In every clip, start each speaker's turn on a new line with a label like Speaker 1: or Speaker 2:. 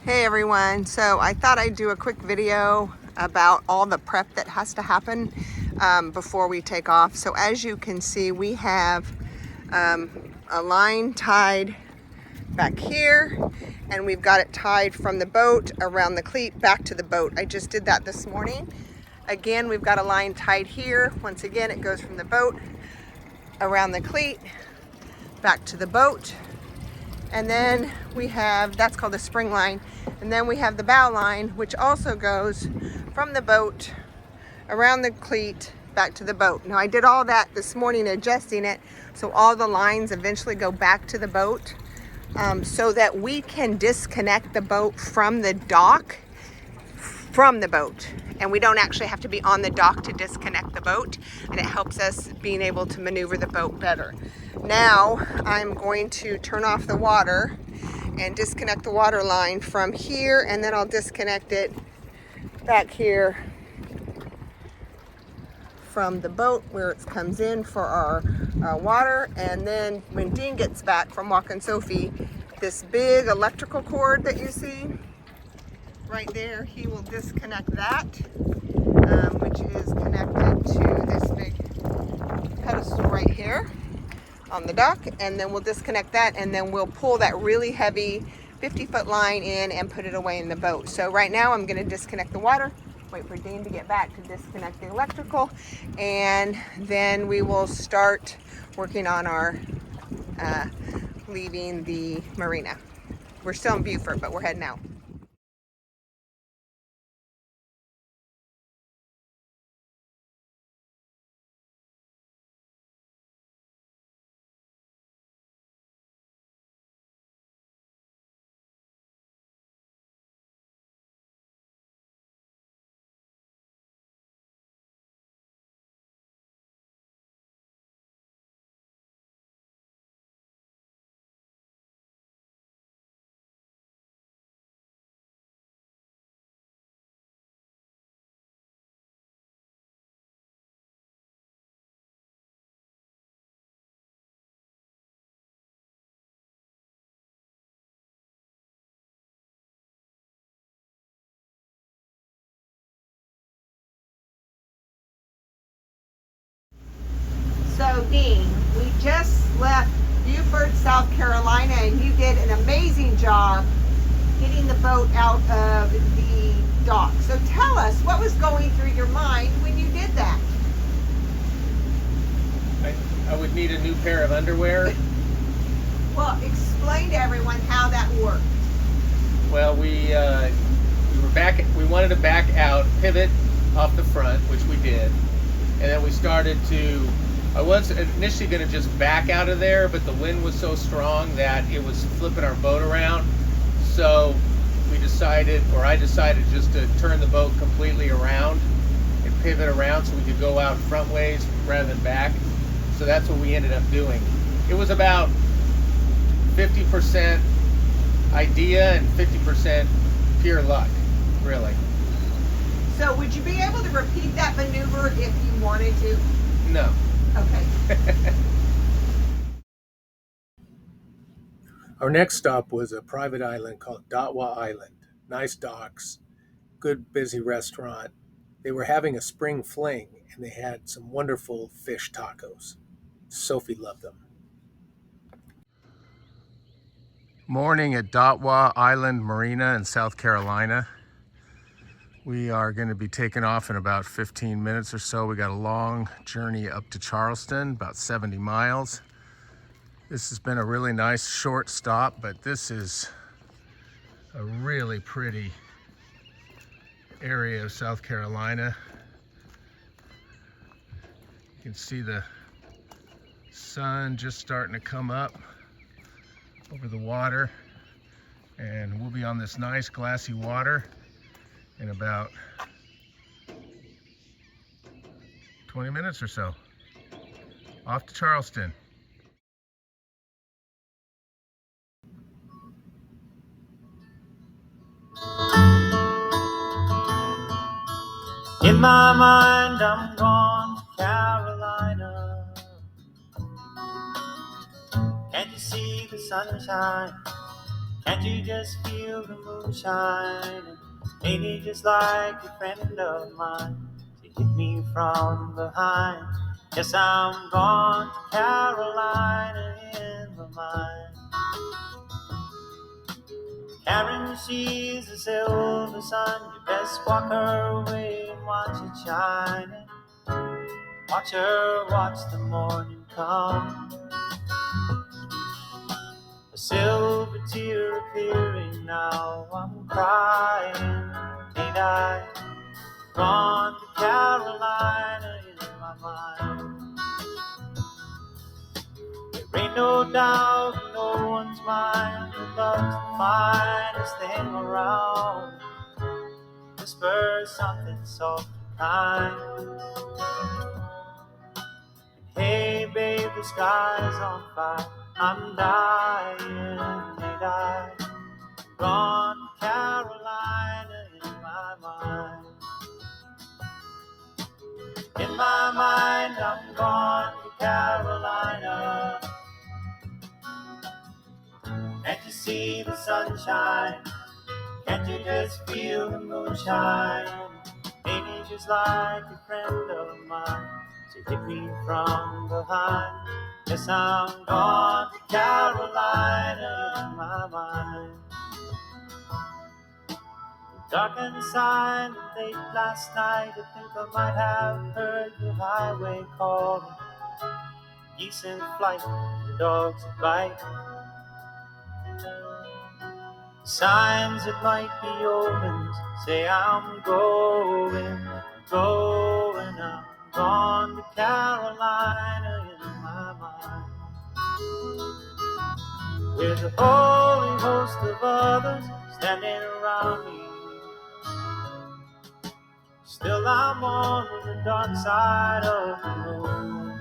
Speaker 1: Hey everyone, so I thought I'd do a quick video about all the prep that has to happen before we take off. So as you can see, we have a line tied back here, and we've got it tied from the boat around the cleat back to the boat. I just did that this morning. Again, we've got a line tied here. Once again, it goes from the boat around the cleat back to the boat. And then we have, that's called a spring line. And then we have the bow line, which also goes from the boat around the cleat back to the boat. Now I did all that this morning, adjusting it so all the lines eventually go back to the boat, so that we can disconnect the boat from the dock from the boat. And we don't actually have to be on the dock to disconnect the boat, and it helps us being able to maneuver the boat better. Now I'm going to turn off the water and disconnect the water line from here, and then I'll disconnect it back here from the boat where it comes in for our water. And then when Dean gets back from walking Sophie, this big electrical cord that you see right there, he will disconnect that, which is connected to this big pedestal right here on the dock. And then we'll disconnect that, and then we'll pull that really heavy 50-foot line in and put it away in the boat. So right now I'm going to disconnect the water, wait for Dean to get back to disconnect the electrical, and then we will start working on our leaving the marina. We're still in Beaufort, but we're heading out. So Dean, we just left Beaufort, South Carolina, and you did an amazing job getting the boat out of the dock. So tell us, what was going through your mind when you did that?
Speaker 2: I would need a new pair of underwear.
Speaker 1: Well, explain to everyone how that worked.
Speaker 2: Well, we wanted to back out, pivot off the front, which we did, and then we started to. I was initially going to just back out of there, but the wind was so strong that it was flipping our boat around. So I decided just to turn the boat completely around and pivot around so we could go out front ways rather than back. So that's what we ended up doing. It was about 50% idea and 50% pure luck, really.
Speaker 1: So would you be able to repeat that maneuver if you wanted to?
Speaker 2: No.
Speaker 1: Okay.
Speaker 3: Our next stop was a private island called Daufuskie Island. Nice docks, good busy restaurant. They were having a spring fling, and they had some wonderful fish tacos. Sophie loved them.
Speaker 4: Morning at Daufuskie Island Marina in South Carolina. We are going to be taking off in about 15 minutes or so. We got a long journey up to Charleston, about 70 miles. This has been a really nice short stop, but this is a really pretty area of South Carolina. You can see the sun just starting to come up over the water, and we'll be on this nice glassy water in about 20 minutes or so. Off to Charleston.
Speaker 5: In my mind, I'm gone to Carolina. Can't you see the sunshine Can't you just feel the moonshine? And maybe just like a friend of mine, to hit me from behind. Yes, I'm gone to Carolina in my mind. Karen, she's the silver sun. You best walk her away and watch it shining. Watch her watch the morning come. A silver tear appearing now. I'm crying, ain't I? Gone to Carolina in my mind. There ain't no doubt in no one's mind that love's the finest thing around. Whisper something soft and kind. Hey babe, the sky's on fire. I'm dying, ain't I? Gone to Carolina in my mind. In my mind, I'm gone to Carolina. Can't you see the sunshine? Can't you just feel the moonshine? Maybe just like a friend of mine, to hit me from behind. Yes, I'm gone to Carolina in my mind. Dark inside, late last night, I think I might have heard the highway calling. Geese in flight, the dogs at bite. Signs that might be omens say I'm going, I'm gone to Carolina in my mind. With a holy host of others standing around me, still I'm on the dark side of the moon.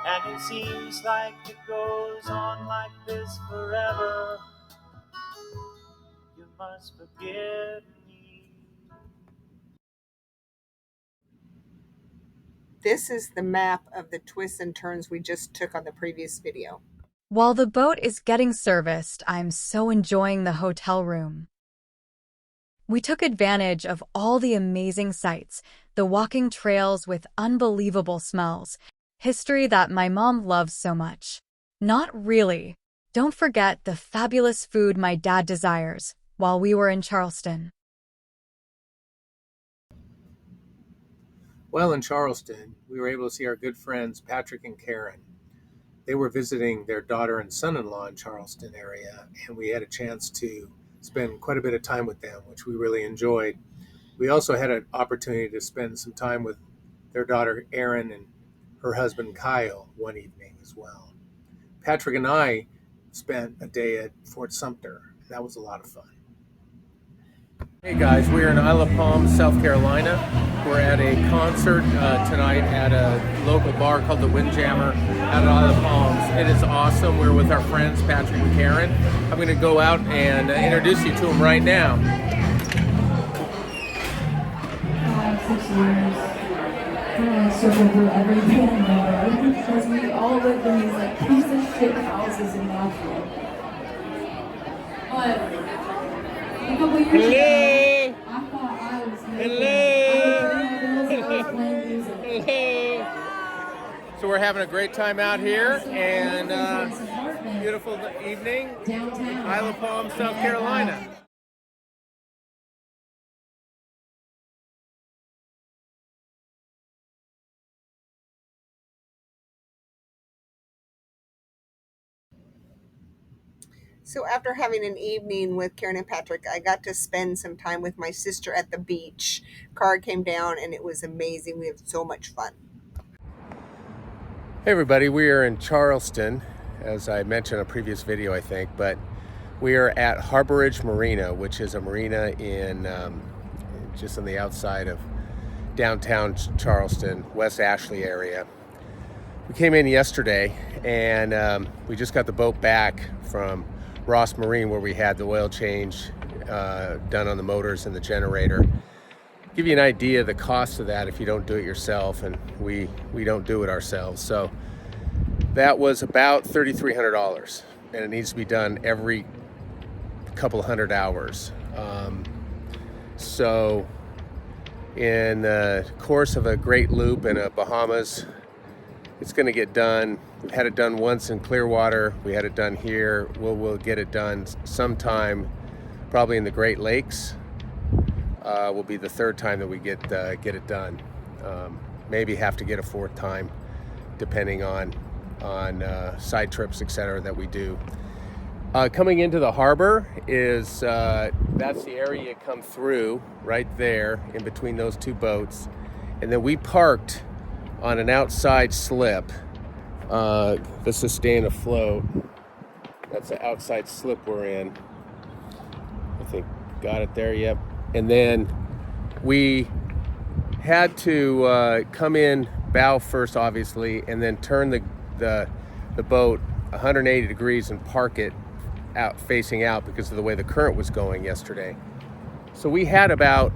Speaker 5: And it seems like it goes on like this forever. You must forgive me.
Speaker 1: This is the map of the twists and turns we just took on the previous video.
Speaker 6: While the boat is getting serviced, I'm so enjoying the hotel room. We took advantage of all the amazing sights, the walking trails with unbelievable smells, history that my mom loves so much. Not really. Don't forget the fabulous food my dad desires while we were in Charleston.
Speaker 3: Well, in Charleston, we were able to see our good friends Patrick and Karen. They were visiting their daughter and son-in-law in Charleston area, and we had a chance to spend quite a bit of time with them, which we really enjoyed. We also had an opportunity to spend some time with their daughter Erin and her husband Kyle one evening as well. Patrick and I spent a day at Fort Sumter. That was a lot of fun.
Speaker 2: Hey guys, we're in Isle of Palms, South Carolina. We're at a concert tonight at a local bar called the Windjammer out at Isle of Palms. It is awesome. We're with our friends Patrick and Karen. I'm going to go out and introduce you to them right now.
Speaker 7: 6 years. I circle through every band member because we all lived in these like piece of shit houses in Nashville. But a couple years ago, I thought I was playing music.
Speaker 2: So we're having a great time out here, and beautiful evening,
Speaker 7: Downtown
Speaker 2: Isle of Palms, South Carolina.
Speaker 1: So after having an evening with Karen and Patrick, I got to spend some time with my sister at the beach. Car came down and it was amazing. We had so much fun.
Speaker 4: Hey everybody, we are in Charleston, as I mentioned in a previous video, I think, but we are at Harborage Marina, which is a marina in just on the outside of downtown Charleston, West Ashley area. We came in yesterday and we just got the boat back from Ross Marine, where we had the oil change done on the motors and the generator. Give you an idea of the cost of that if you don't do it yourself, and we don't do it ourselves. So that was about $3,300. and it needs to be done every couple hundred hours. So in the course of a great loop in Bahamas, it's going to get done. We've had it done once in Clearwater. We had it done here. We'll get it done sometime, probably in the Great Lakes. Will be the third time that we get it done. Maybe have to get a fourth time, depending on side trips, etc. that we do. Coming into the harbor is that's the area you come through right there in between those two boats, and then we parked on an outside slip. This is staying afloat. That's the outside slip we're in. I think got it there. Yep. And then we had to come in bow first, obviously, and then turn the boat 180 degrees and park it out facing out because of the way the current was going yesterday. So we had about,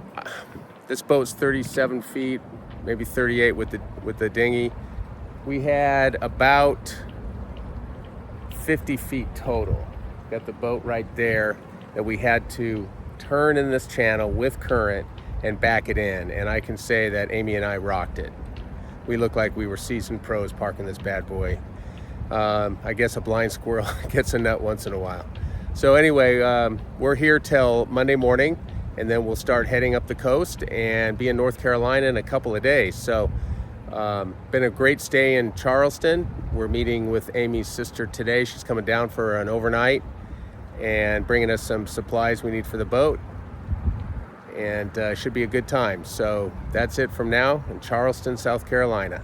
Speaker 4: this boat's 37 feet, maybe 38 with the dinghy. We had about 50 feet total. Got the boat right there that we had to turn in this channel with current and back it in. And I can say that Amy and I rocked it. We looked like we were seasoned pros parking this bad boy. I guess a blind squirrel gets a nut once in a while. So anyway, we're here till Monday morning, and then we'll start heading up the coast and be in North Carolina in a couple of days. So been a great stay in Charleston. We're meeting with Amy's sister today. She's coming down for an overnight and bringing us some supplies we need for the boat, and should be a good time. So that's it from now in Charleston, South Carolina.